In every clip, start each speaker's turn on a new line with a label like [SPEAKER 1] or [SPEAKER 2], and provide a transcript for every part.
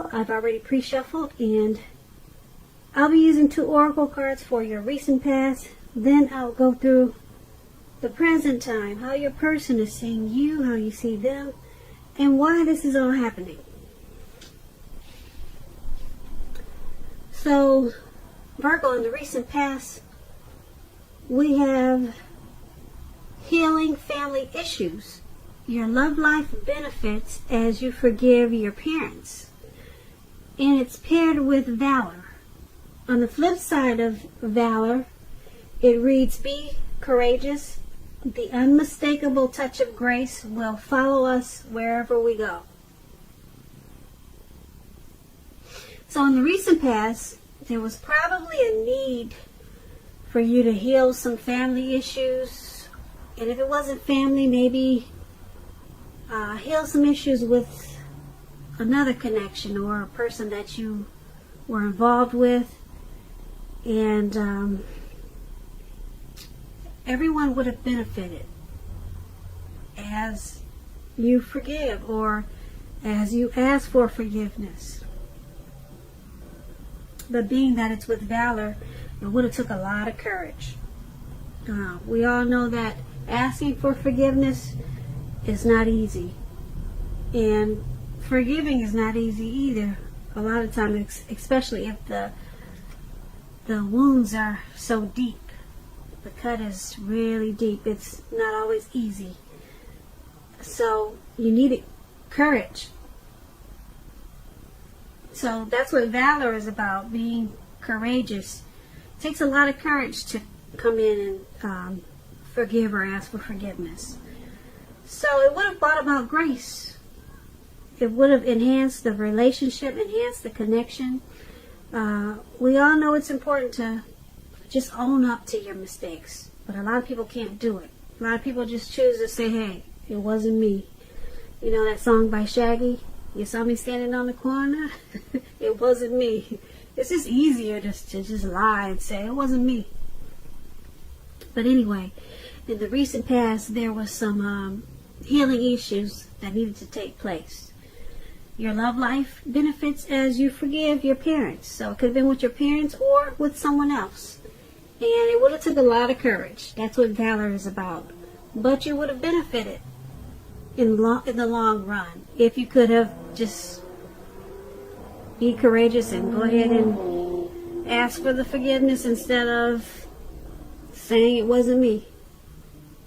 [SPEAKER 1] shuffle. I've already pre-shuffled, and I'll be using 2 oracle cards for your recent past. Then I'll go through the present time, how your person is seeing you, how you see them, and why this is all happening. So, Virgo, in the recent past, we have healing family issues. Your love life benefits as you forgive your parents. And it's paired with valor. On the flip side of valor, it reads, be courageous. The unmistakable touch of grace will follow us wherever we go. So in the recent past, there was probably a need for you to heal some family issues. And if it wasn't family, maybe heal some issues with another connection or a person that you were involved with. And everyone would have benefited as you forgive or as you ask for forgiveness. But being that it's with valor, it would have took a lot of courage. We all know that asking for forgiveness is not easy. And forgiving is not easy either. A lot of times, especially if the wounds are so deep. The cut is really deep. It's not always easy. So you need courage. So that's what valor is about, being courageous. It takes a lot of courage to come in and forgive or ask for forgiveness. So it would have brought about grace. It would have enhanced the relationship, enhanced the connection. We all know it's important to just own up to your mistakes. But a lot of people can't do it. A lot of people just choose to say, hey, it wasn't me. You know that song by Shaggy? You saw me standing on the corner? It wasn't me. It's just easier to just lie and say, it wasn't me. But anyway, in the recent past, there was some healing issues that needed to take place. Your love life benefits as you forgive your parents. So it could have been with your parents or with someone else. And it would have took a lot of courage. That's what valor is about. But you would have benefited in the long run if you could have just be courageous and go ahead and ask for the forgiveness instead of saying it wasn't me.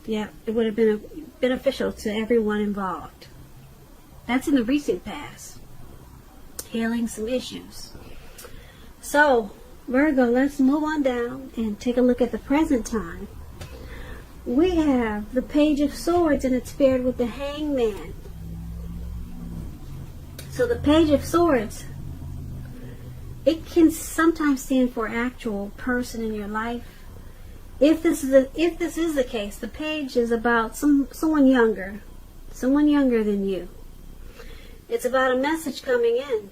[SPEAKER 1] Yeah, it would have been beneficial to everyone involved. That's in the recent past. Healing some issues. So, Virgo, let's move on down and take a look at the present time. We have the Page of Swords, and it's paired with the Hangman. So the Page of Swords, it can sometimes stand for actual person in your life. If this is the case, the page is about someone younger than you. It's about a message coming in.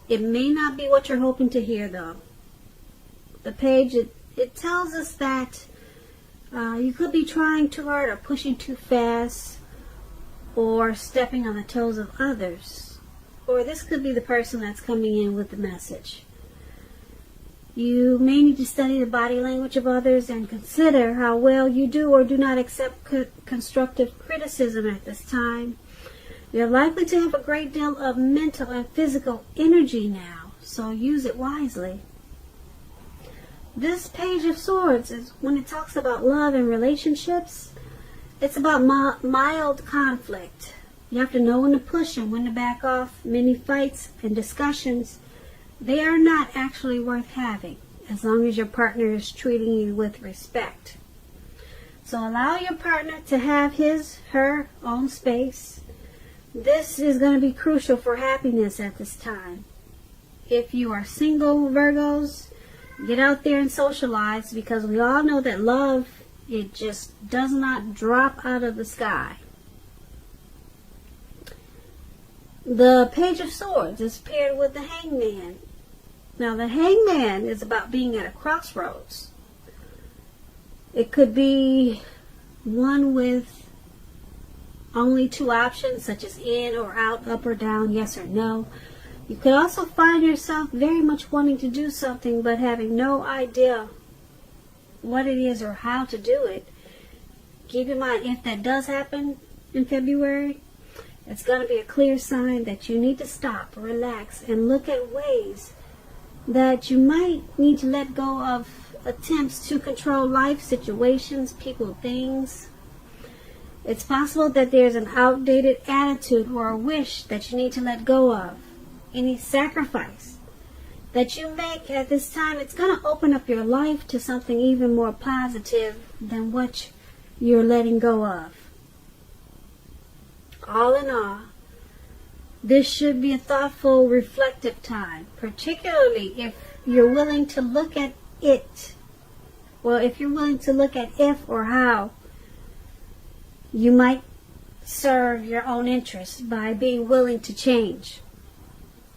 [SPEAKER 1] It may not be what you're hoping to hear, though. The page, it tells us that you could be trying too hard or pushing too fast or stepping on the toes of others. Or this could be the person that's coming in with the message. You may need to study the body language of others and consider how well you do or do not accept constructive criticism at this time. You're likely to have a great deal of mental and physical energy now, so use it wisely. This Page of Swords is when it talks about love and relationships. It's about mild conflict. You have to know when to push and when to back off. Many fights and discussions, they are not actually worth having as long as your partner is treating you with respect. So allow your partner to have her own space. This is going to be crucial for happiness at this time. If you are single, Virgos, get out there and socialize, because we all know that love, it just does not drop out of the sky. The Page of Swords is paired with the Hangman. Now the Hangman is about being at a crossroads. It could be one with only two options, such as in or out, up or down, yes or no. You could also find yourself very much wanting to do something but having no idea what it is or how to do it. Keep in mind, if that does happen in February, it's going to be a clear sign that you need to stop, relax, and look at ways that you might need to let go of attempts to control life situations, people, things. It's possible that there's an outdated attitude or a wish that you need to let go of. Any sacrifice that you make at this time, it's going to open up your life to something even more positive than what you're letting go of. All in all, this should be a thoughtful, reflective time, particularly if you're willing to look at it. Well, if you're willing to look at if or how you might serve your own interests by being willing to change.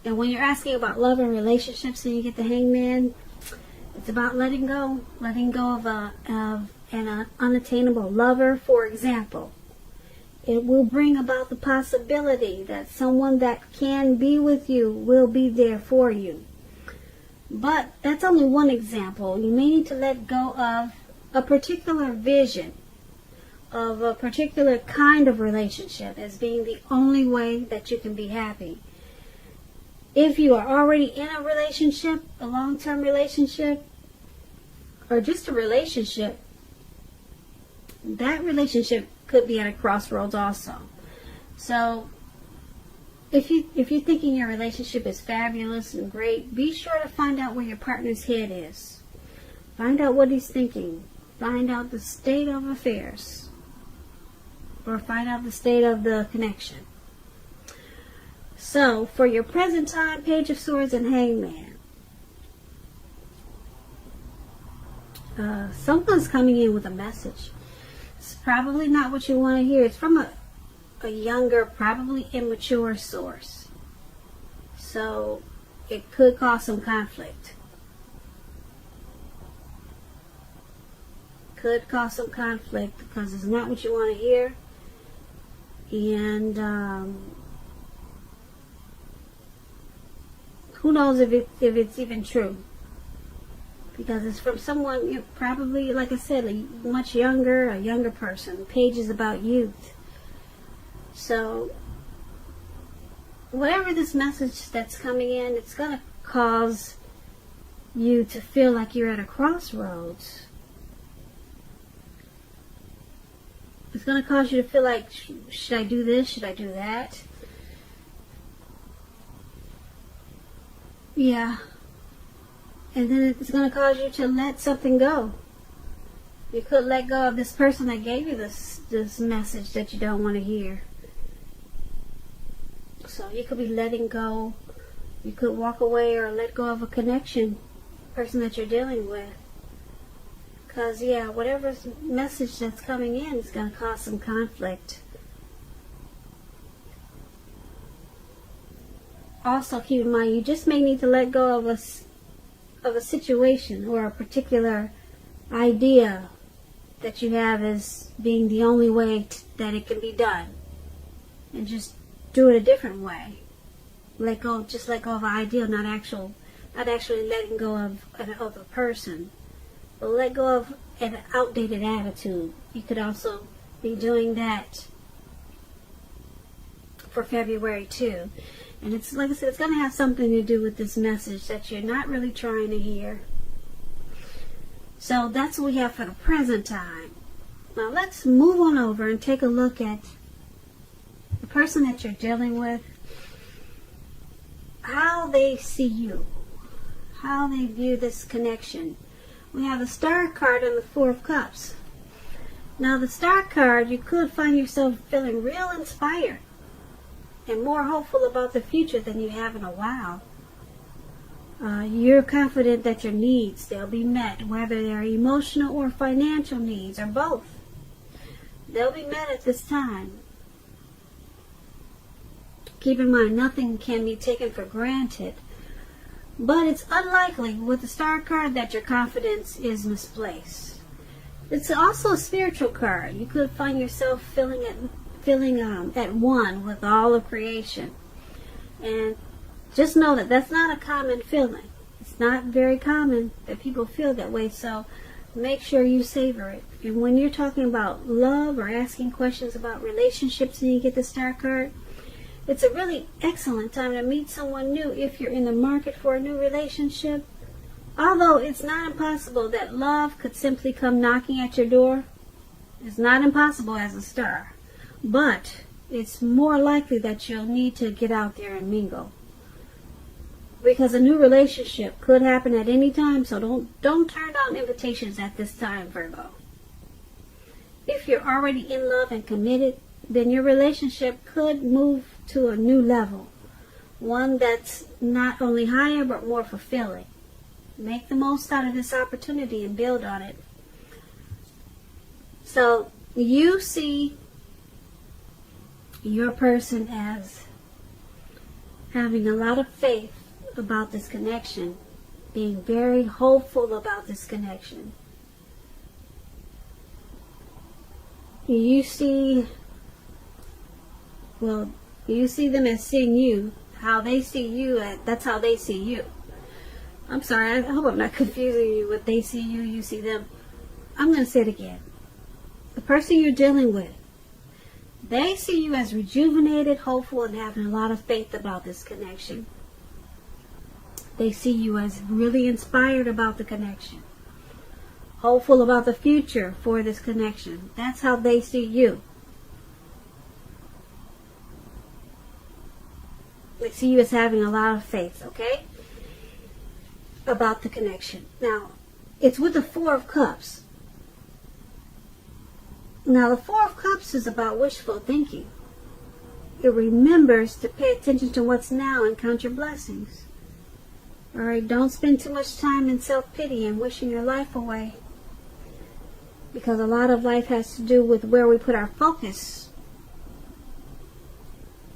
[SPEAKER 1] And when you're asking about love and relationships and you get the Hangman, it's about letting go of an unattainable lover, for example. It will bring about the possibility that someone that can be with you will be there for you. But that's only one example. You may need to let go of a particular vision of a particular kind of relationship as being the only way that you can be happy. If you are already in a relationship, a long-term relationship, or just a relationship, that relationship could be at a crossroads also. So if you're thinking your relationship is fabulous and great, be sure to find out where your partner's head is. Find out what he's thinking. Find out the state of affairs. Or find out the state of the connection. So, for your present time, Page of Swords and Hangman. Someone's coming in with a message. It's probably not what you want to hear. It's from a younger, probably immature source. So, it could cause some conflict. Could cause some conflict because it's not what you want to hear. And who knows if it's even true, because it's from someone probably, like I said, a younger person. Page is about youth. So whatever this message that's coming in, it's going to cause you to feel like you're at a crossroads. It's going to cause you to feel like, should I do this? Should I do that? Yeah. And then it's going to cause you to let something go. You could let go of this person that gave you this message that you don't want to hear. So you could be letting go. You could walk away or let go of a connection, person that you're dealing with. Because, yeah, whatever message that's coming in is going to cause some conflict. Also, keep in mind, you just may need to let go of a situation or a particular idea that you have as being the only way that it can be done. And just do it a different way. Just let go of an idea, not actually letting go of a person. But let go of an outdated attitude. You could also be doing that for February too. And it's, like I said, it's going to have something to do with this message that you're not really trying to hear. So that's what we have for the present time. Now let's move on over and take a look at the person that you're dealing with, how they see you, how they view this connection. We have the Star card and the Four of Cups. Now the Star card, you could find yourself feeling real inspired and more hopeful about the future than you have in a while. You're confident that your needs, they'll be met, whether they're emotional or financial needs, or both. They'll be met at this time. Keep in mind, nothing can be taken for granted. But it's unlikely with the Star card that your confidence is misplaced. It's also a spiritual card. You could find yourself feeling at one with all of creation. And just know that that's not a common feeling. It's not very common that people feel that way, so make sure you savor it. And when you're talking about love or asking questions about relationships and you get the Star card, it's a really excellent time to meet someone new if you're in the market for a new relationship. Although it's not impossible that love could simply come knocking at your door. It's not impossible as a Star. But it's more likely that you'll need to get out there and mingle. Because a new relationship could happen at any time, so don't turn down invitations at this time, Virgo. If you're already in love and committed, then your relationship could move to a new level. One that's not only higher, but more fulfilling. Make the most out of this opportunity and build on it. So, you see your person as having a lot of faith about this connection, being very hopeful about this connection. You see them as seeing you, how they see you, that's how they see you. I'm sorry, I hope I'm not confusing you with they see you, you see them. I'm going to say it again. The person you're dealing with, they see you as rejuvenated, hopeful, and having a lot of faith about this connection. They see you as really inspired about the connection, hopeful about the future for this connection. That's how they see you. They see you as having a lot of faith, okay, about the connection. Now, it's with the Four of Cups. Now, the Four of Cups is about wishful thinking. It remembers to pay attention to what's now and count your blessings. All right, don't spend too much time in self-pity and wishing your life away. Because a lot of life has to do with where we put our focus.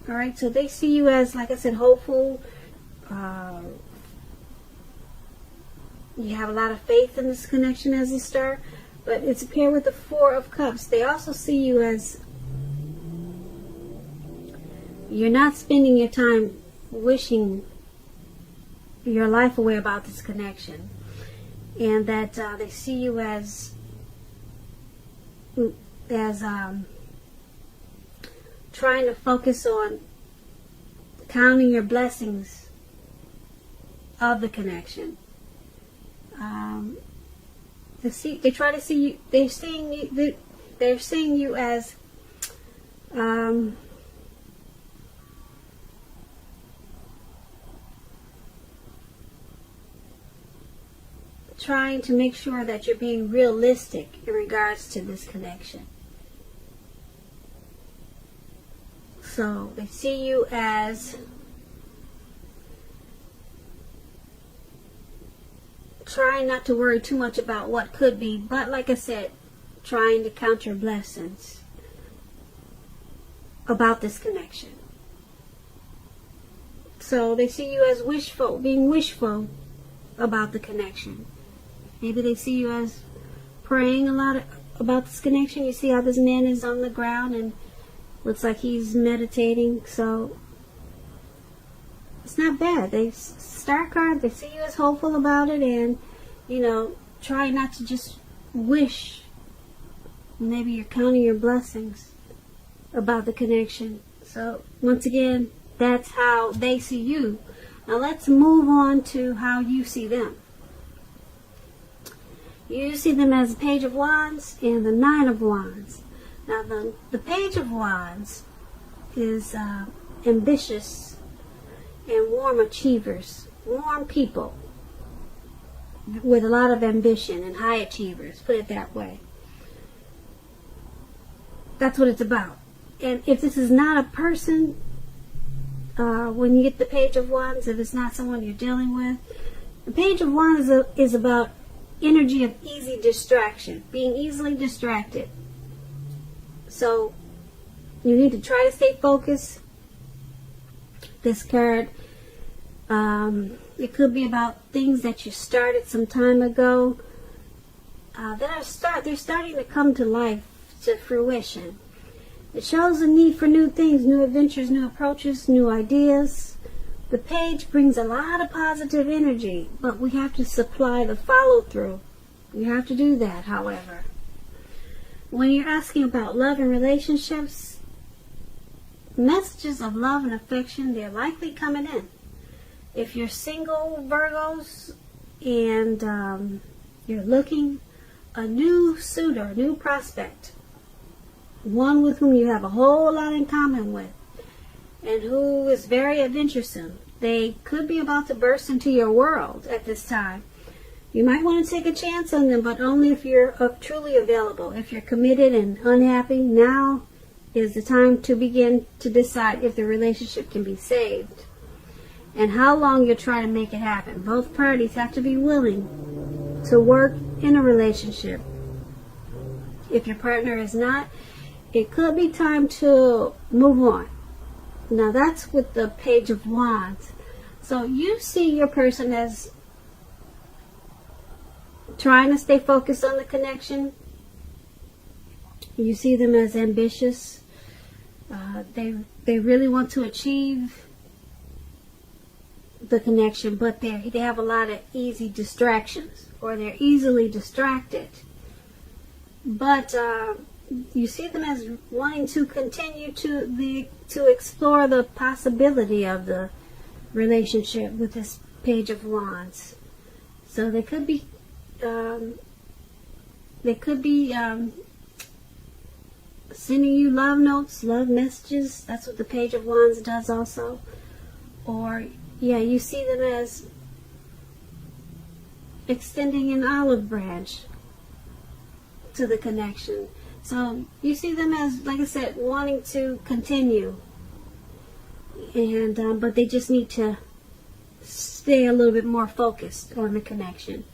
[SPEAKER 1] All right, so they see you as, like I said, hopeful. You have a lot of faith in this connection as a Star. But it's paired with the Four of Cups. They also see you as you're not spending your time wishing your life away about this connection. And that they see you as trying to focus on counting your blessings of the connection. They try to see you. They're seeing you as trying to make sure that you're being realistic in regards to this connection. So they see you as trying not to worry too much about what could be, but like I said, trying to count your blessings about this connection. So they see you as wishful, being wishful about the connection. Maybe they see you as praying a lot about this connection. You see how this man is on the ground and looks like he's meditating. So it's not bad. They Star card, they see you as hopeful about it, and try not to just wish. Maybe you're counting your blessings about the connection. So once again, that's how they see you. Now let's move on to how you see them. You see them as the Page of Wands and the Nine of Wands. Now the Page of Wands is ambitious and warm achievers, warm people with a lot of ambition and high achievers, put it that way. That's what it's about. And if this is not a person, when you get the Page of Wands, if it's not someone you're dealing with, the Page of Wands is about energy of easy distraction, being easily distracted. So you need to try to stay focused. This card, it could be about things that you started some time ago they're starting to come to life, to fruition. It shows a need for new things, new adventures, new approaches, new ideas. The page brings a lot of positive energy, but we have to supply the follow-through. We have to do that, however. When you're asking about love and relationships, messages of love and affection, they're likely coming in. If you're single, Virgos, and you're looking, a new suitor, a new prospect, one with whom you have a whole lot in common with, and who is very adventuresome. They could be about to burst into your world at this time. You might want to take a chance on them, but only if you're truly available. If you're committed and unhappy, now is the time to begin to decide if the relationship can be saved and how long you'll try to make it happen. Both parties have to be willing to work in a relationship. If your partner is not, it could be time to move on. Now that's with the Page of Wands. So you see your person as trying to stay focused on the connection. You see them as ambitious. They really want to achieve the connection, but they have a lot of easy distractions, or they're easily distracted. But you see them as wanting to continue to explore the possibility of the relationship with this Page of Wands. So they could be sending you love notes, love messages. That's what the Page of Wands does also. Or yeah, you see them as extending an olive branch to the connection. So you see them as, like I said, wanting to continue, and but they just need to stay a little bit more focused on the connection.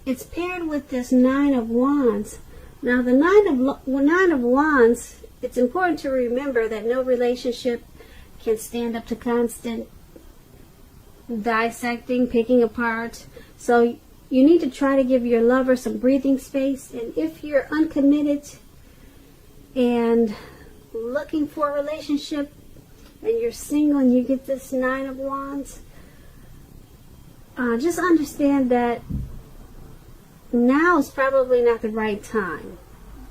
[SPEAKER 1] It's paired with this Nine of Wands. Now the Nine of Wands, it's important to remember that no relationship can stand up to constant dissecting, picking apart. So you need to try to give your lover some breathing space. And if you're uncommitted and looking for a relationship and you're single and you get this Nine of Wands, just understand that now is probably not the right time.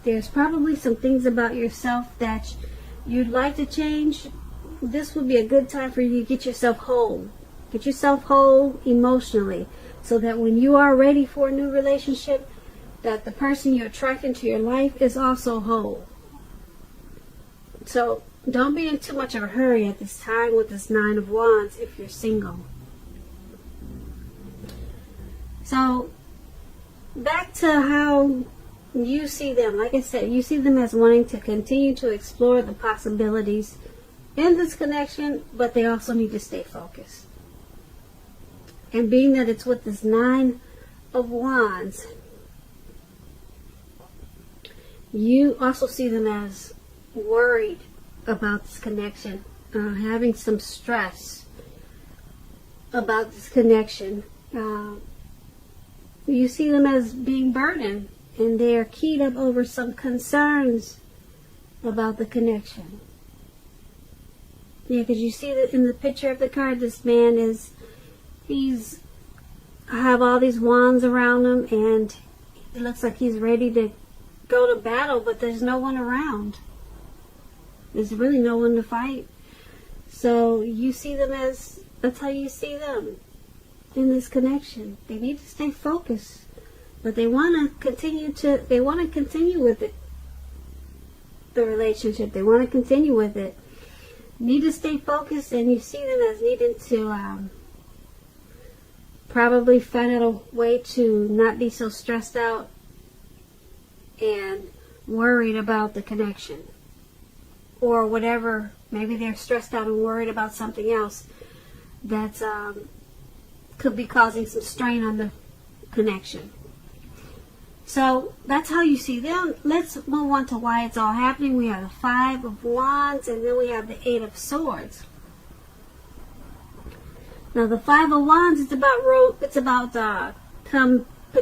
[SPEAKER 1] There's probably some things about yourself that you'd like to change. This would be a good time for you to get yourself whole. Get yourself whole emotionally, so that when you are ready for a new relationship, that the person you're attracting to your life is also whole. So don't be in too much of a hurry at this time with this Nine of Wands if you're single. So back to how you see them. Like I said, you see them as wanting to continue to explore the possibilities in this connection, but they also need to stay focused. And being that it's with this Nine of Wands, you also see them as worried about this connection, having some stress about this connection. You see them as being burdened, and they are keyed up over some concerns about the connection. Yeah, because you see that in the picture of the card, this man he's have all these wands around him, and it looks like he's ready to go to battle, but there's no one around. There's really no one to fight. So you see them as, that's how you see them in this connection. They need to stay focused, but they want to continue with it, the relationship. They want to continue with it. Need to stay focused, and you see them as needing to probably find out a way to not be so stressed out and worried about the connection, or whatever. Maybe they're stressed out and worried about something else that's could be causing some strain on the connection. So that's how you see them. Let's move on to why it's all happening. We have the Five of Wands, and then we have the Eight of Swords. Now the Five of Wands is about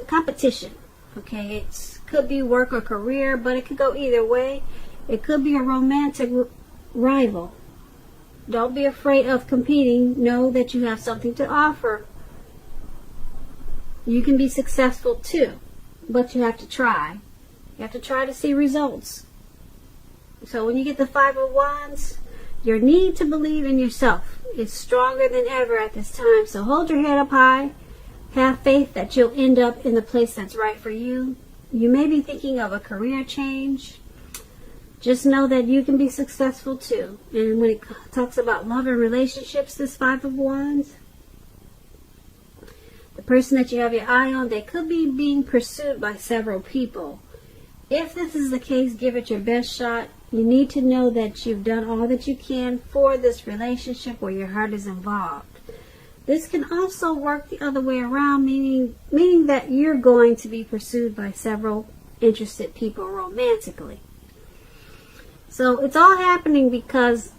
[SPEAKER 1] competition. Okay, it could be work or career, but it could go either way. It could be a romantic rival. Don't be afraid of competing. Know that you have something to offer. You can be successful too, but you have to try. You have to try to see results. So when you get the Five of Wands, your need to believe in yourself is stronger than ever at this time. So hold your head up high. Have faith that you'll end up in the place that's right for you. You may be thinking of a career change. Just know that you can be successful too. And when it talks about love and relationships, this Five of Wands, the person that you have your eye on, they could be being pursued by several people. If this is the case, give it your best shot. You need to know that you've done all that you can for this relationship where your heart is involved. This can also work the other way around, meaning that you're going to be pursued by several interested people romantically. So it's all happening because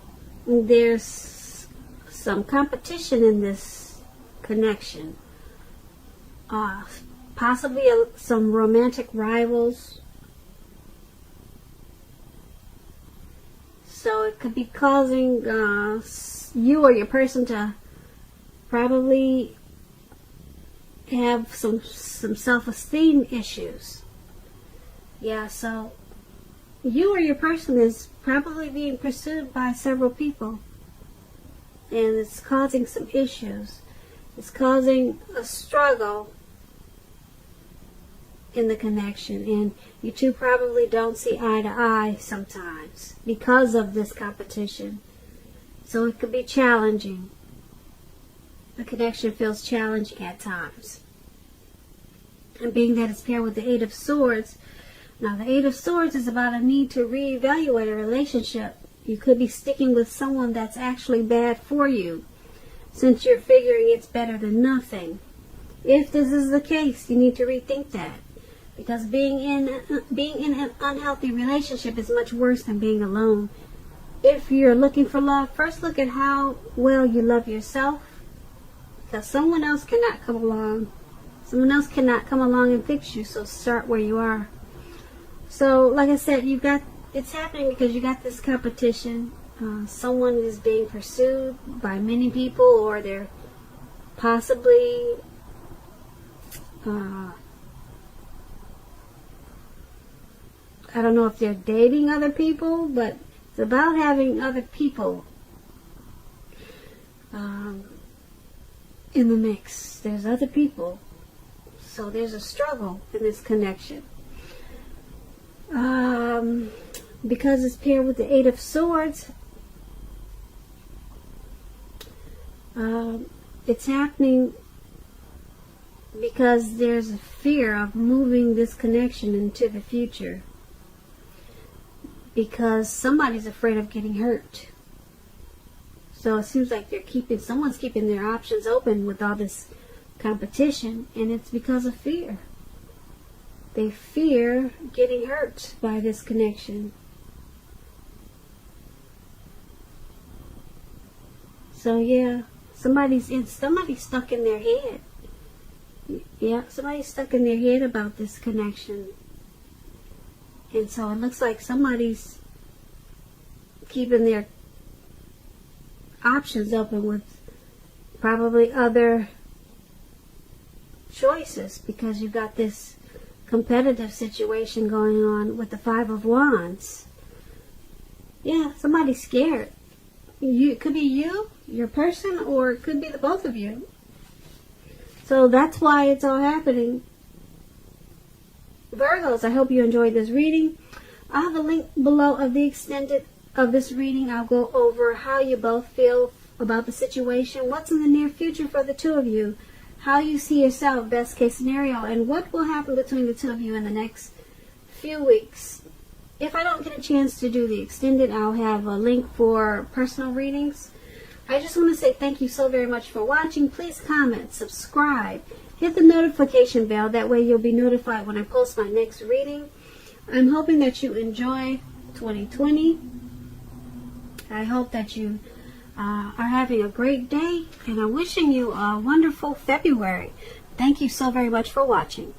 [SPEAKER 1] there's some competition in this connection. Possibly some romantic rivals. So it could be causing you or your person to probably have some self-esteem issues. Yeah, so you or your person is probably being pursued by several people, and it's causing some issues. It's causing a struggle in the connection, and you two probably don't see eye to eye sometimes because of this competition. So it could be challenging. The connection feels challenging at times. And being that it's paired with the Eight of Swords, now the Eight of Swords is about a need to reevaluate a relationship. You could be sticking with someone that's actually bad for you, since you're figuring it's better than nothing. If this is the case, you need to rethink that. Because being in an unhealthy relationship is much worse than being alone. If you're looking for love, first look at how well you love yourself. Because someone else cannot come along. Someone else cannot come along and fix you. So start where you are. So, like I said, it's happening because you got this competition. Someone is being pursued by many people, or they're possibly I don't know if they're dating other people, but it's about having other people in the mix. There's other people. So there's a struggle in this connection. Because it's paired with the Eight of Swords, it's happening because there's a fear of moving this connection into the future. Because somebody's afraid of getting hurt. So it seems like someone's keeping their options open with all this competition, and it's because of fear. They fear getting hurt by this connection. So yeah, somebody's stuck in their head. Yeah, somebody's stuck in their head about this connection. And so it looks like somebody's keeping their options open with probably other choices, because you've got this competitive situation going on with the Five of Wands. Yeah, somebody's scared. It could be you, your person, or it could be the both of you. So that's why it's all happening. Virgos, I hope you enjoyed this reading. I have a link below of the extended of this reading. I'll go over how you both feel about the situation, what's in the near future for the two of you, how you see yourself, best case scenario, and what will happen between the two of you in the next few weeks. If I don't get a chance to do the extended, I'll have a link for personal readings. I just want to say thank you so very much for watching. Please comment, subscribe, hit the notification bell. That way you'll be notified when I post my next reading. I'm hoping that you enjoy 2020. I hope that you are having a great day, and I'm wishing you a wonderful February. Thank you so very much for watching.